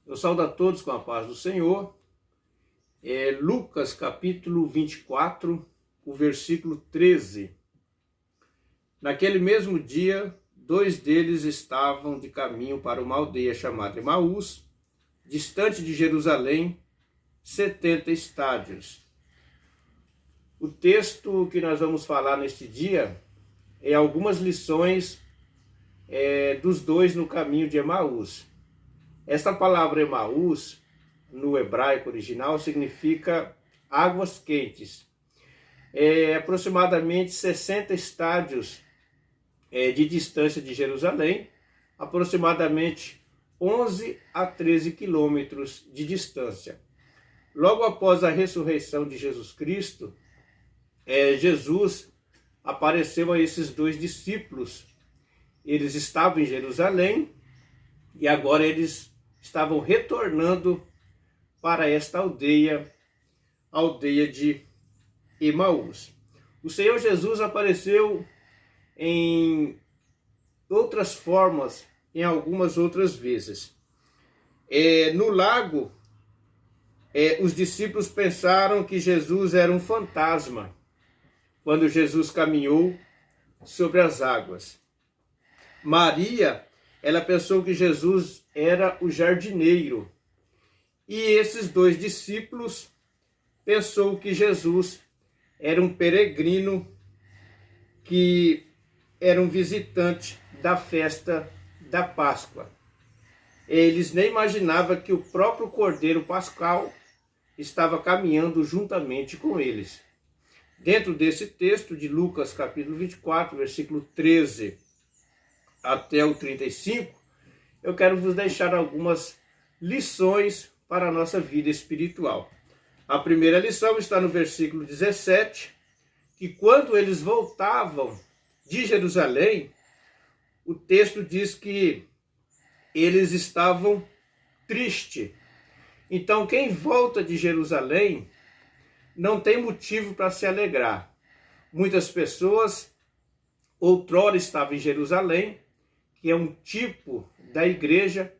Eu saúdo a todos com a paz do Senhor. Lucas capítulo 24, o versículo 13. Naquele mesmo dia, dois deles estavam de caminho para uma aldeia chamada Emaús, distante de Jerusalém, 70 estádios. O texto que nós vamos falar neste dia é algumas lições dos dois no caminho de Emaús. Esta palavra Emaús, no hebraico original, significa águas quentes. Aproximadamente 60 estádios de distância de Jerusalém, aproximadamente 11 a 13 quilômetros de distância. Logo após a ressurreição de Jesus Cristo, Jesus apareceu a esses dois discípulos. Eles estavam em Jerusalém e agora eles estavam retornando para esta aldeia de Emaús. O Senhor Jesus apareceu em outras formas, em algumas outras vezes. No lago, os discípulos pensaram que Jesus era um fantasma quando Jesus caminhou sobre as águas. Maria, ela pensou que Jesus era o jardineiro. E esses dois discípulos pensou que Jesus era um peregrino, que era um visitante da festa da Páscoa. Eles nem imaginavam que o próprio Cordeiro Pascal estava caminhando juntamente com eles. Dentro desse texto de Lucas capítulo 24, versículo 13 até o 35, eu quero vos deixar algumas lições para a nossa vida espiritual. A primeira lição está no versículo 17, que quando eles voltavam de Jerusalém, o texto diz que eles estavam tristes. Então, quem volta de Jerusalém não tem motivo para se alegrar. Muitas pessoas outrora estavam em Jerusalém, que é um tipo da igreja,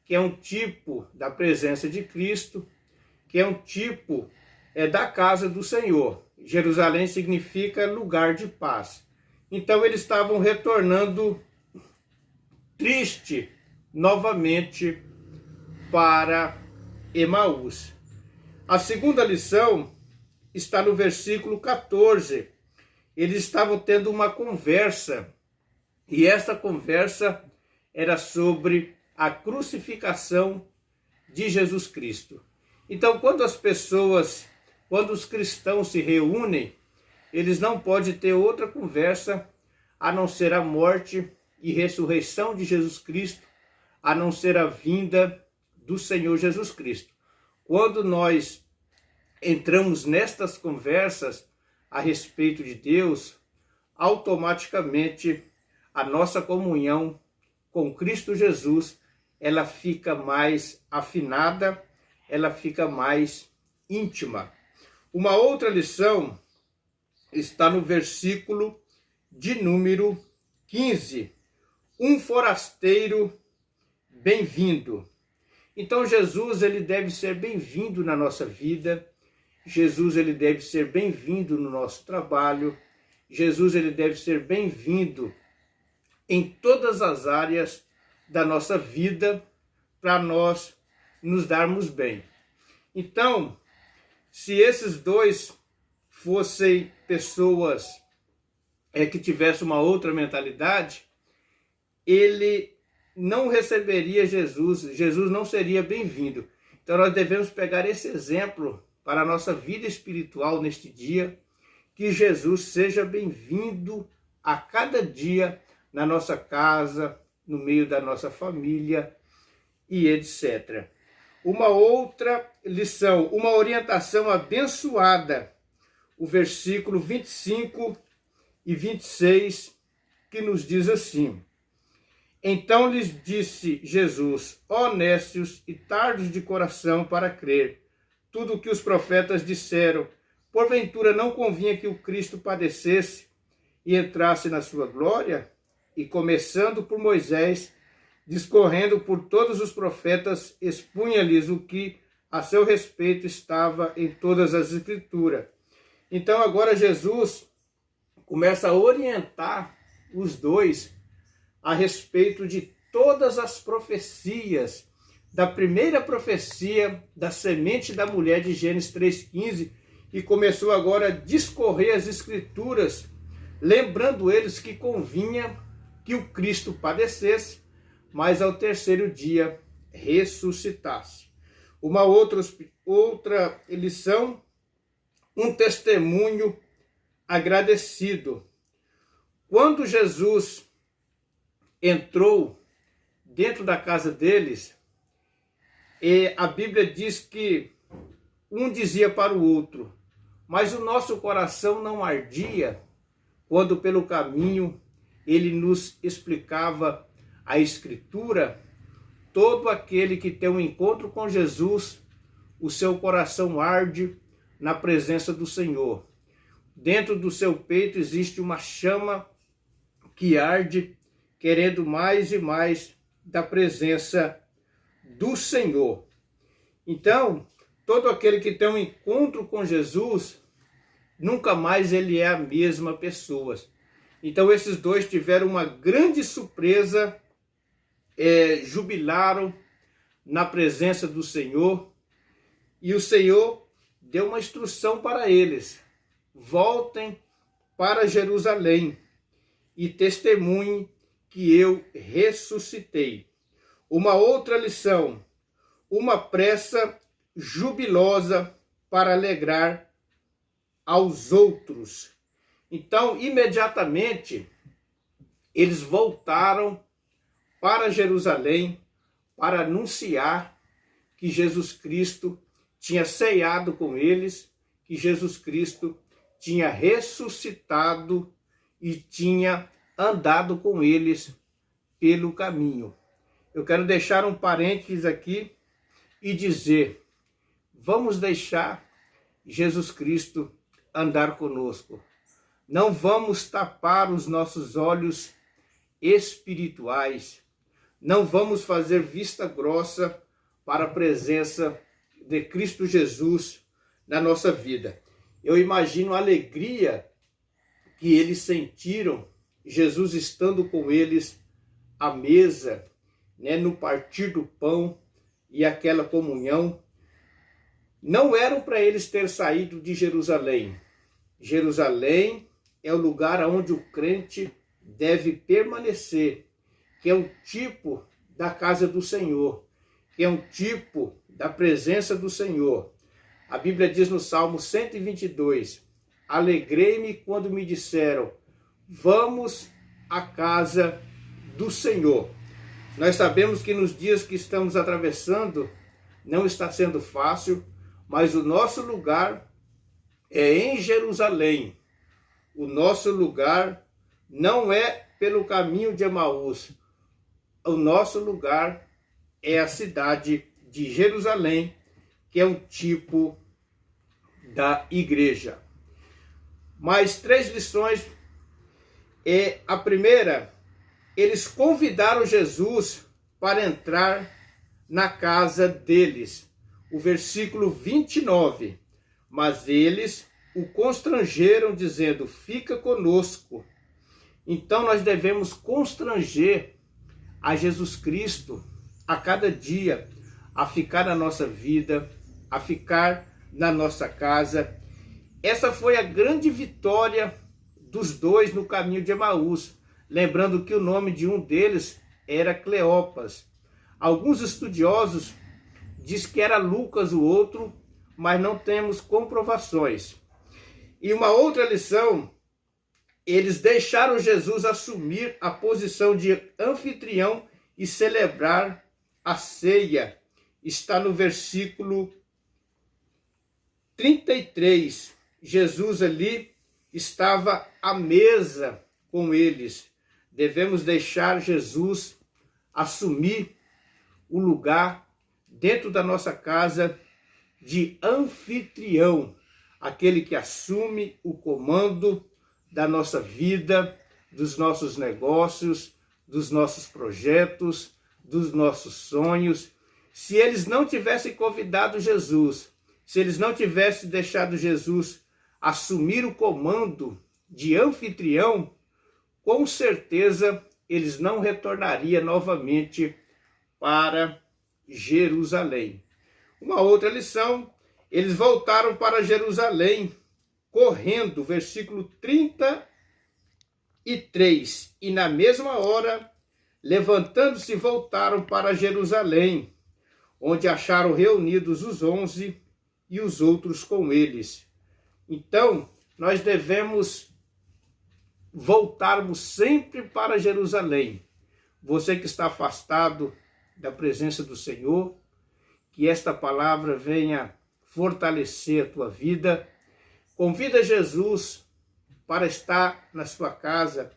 que é um tipo da presença de Cristo, que é um tipo da casa do Senhor. Jerusalém significa lugar de paz. Então eles estavam retornando triste novamente para Emaús. A segunda lição está no versículo 14. Eles estavam tendo uma conversa, e essa conversa era sobre a crucificação de Jesus Cristo. Então, quando os cristãos se reúnem, eles não podem ter outra conversa a não ser a morte e ressurreição de Jesus Cristo, a não ser a vinda do Senhor Jesus Cristo. Quando nós entramos nestas conversas a respeito de Deus, automaticamente a nossa comunhão com Cristo Jesus, ela fica mais afinada, ela fica mais íntima. Uma outra lição está no versículo de número 15. Um forasteiro bem-vindo. Então Jesus, ele deve ser bem-vindo na nossa vida. Jesus, ele deve ser bem-vindo no nosso trabalho. Jesus, ele deve ser bem-vindo em todas as áreas da nossa vida, para nós nos darmos bem. Então, se esses dois fossem pessoas que tivessem uma outra mentalidade, ele não receberia Jesus, Jesus não seria bem-vindo. Então nós devemos pegar esse exemplo para a nossa vida espiritual neste dia, que Jesus seja bem-vindo a cada dia na nossa casa, no meio da nossa família e etc. Uma outra lição, uma orientação abençoada, o versículo 25 e 26, que nos diz assim: Então lhes disse Jesus, ó nécios e tardos de coração para crer, tudo o que os profetas disseram, porventura não convinha que o Cristo padecesse e entrasse na sua glória? E começando por Moisés discorrendo por todos os profetas, expunha-lhes o que a seu respeito estava em todas as Escrituras. Então agora Jesus começa a orientar os dois a respeito de todas as profecias, da primeira profecia da semente da mulher de Gênesis 3,15, e começou agora a discorrer as Escrituras, lembrando eles que convinha que o Cristo padecesse, mas ao terceiro dia ressuscitasse. Uma outra lição, um testemunho agradecido. Quando Jesus entrou dentro da casa deles, a Bíblia diz que um dizia para o outro: mas o nosso coração não ardia quando pelo caminho ele nos explicava a Escritura. Todo aquele que tem um encontro com Jesus, o seu coração arde na presença do Senhor. Dentro do seu peito existe uma chama que arde, querendo mais e mais da presença do Senhor. Então, todo aquele que tem um encontro com Jesus, nunca mais ele é a mesma pessoa. Então, esses dois tiveram uma grande surpresa, jubilaram na presença do Senhor, e o Senhor deu uma instrução para eles: voltem para Jerusalém e testemunhem que eu ressuscitei. Uma outra lição, uma pressa jubilosa para alegrar aos outros. Então, imediatamente, eles voltaram para Jerusalém para anunciar que Jesus Cristo tinha ceado com eles, que Jesus Cristo tinha ressuscitado e tinha andado com eles pelo caminho. Eu quero deixar um parênteses aqui e dizer: vamos deixar Jesus Cristo andar conosco. Não vamos tapar os nossos olhos espirituais. Não vamos fazer vista grossa para a presença de Cristo Jesus na nossa vida. Eu imagino a alegria que eles sentiram, Jesus estando com eles à mesa, no partir do pão e aquela comunhão. Não eram para eles ter saído de Jerusalém. Jerusalém é o lugar onde o crente deve permanecer, que é um tipo da casa do Senhor, que é um tipo da presença do Senhor. A Bíblia diz no Salmo 122, alegrei-me quando me disseram, vamos à casa do Senhor. Nós sabemos que nos dias que estamos atravessando, não está sendo fácil, mas o nosso lugar é em Jerusalém. O nosso lugar não é pelo caminho de Emaús. O nosso lugar é a cidade de Jerusalém, que é um tipo da igreja. Mais 3 lições. A primeira, eles convidaram Jesus para entrar na casa deles. O versículo 29. Mas eles o constrangeram, dizendo, fica conosco. Então nós devemos constranger a Jesus Cristo a cada dia, a ficar na nossa vida, a ficar na nossa casa. Essa foi a grande vitória dos dois no caminho de Emaús. Lembrando que o nome de um deles era Cleopas. Alguns estudiosos dizem que era Lucas o outro, mas não temos comprovações. E uma outra lição, eles deixaram Jesus assumir a posição de anfitrião e celebrar a ceia. Está no versículo 33. Jesus ali estava à mesa com eles. Devemos deixar Jesus assumir o lugar dentro da nossa casa de anfitrião, aquele que assume o comando da nossa vida, dos nossos negócios, dos nossos projetos, dos nossos sonhos, se eles não tivessem convidado Jesus, se eles não tivessem deixado Jesus assumir o comando de anfitrião, com certeza eles não retornariam novamente para Jerusalém. Uma outra lição, eles voltaram para Jerusalém, correndo, versículo 33, e na mesma hora, levantando-se, voltaram para Jerusalém, onde acharam reunidos os 11 e os outros com eles. Então, nós devemos voltarmos sempre para Jerusalém. Você que está afastado da presença do Senhor, que esta palavra venha fortalecer a tua vida. Convida Jesus para estar na sua casa.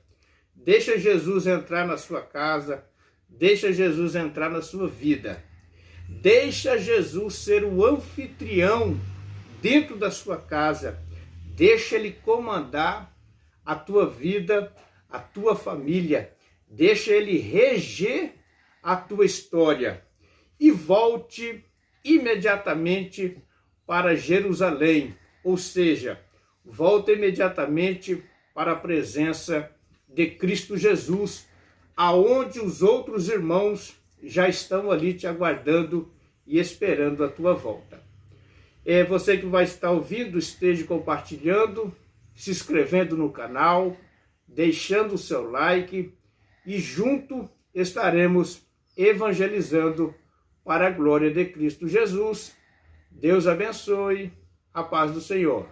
Deixa Jesus entrar na sua casa. Deixa Jesus entrar na sua vida. Deixa Jesus ser o anfitrião dentro da sua casa. Deixa Ele comandar a tua vida, a tua família. Deixa Ele reger a tua história. E volte imediatamente para Jerusalém. Ou seja, volta imediatamente para a presença de Cristo Jesus, aonde os outros irmãos já estão ali te aguardando e esperando a tua volta. Você que vai estar ouvindo, esteja compartilhando, se inscrevendo no canal, deixando o seu like e junto estaremos evangelizando para a glória de Cristo Jesus. Deus abençoe, a paz do Senhor.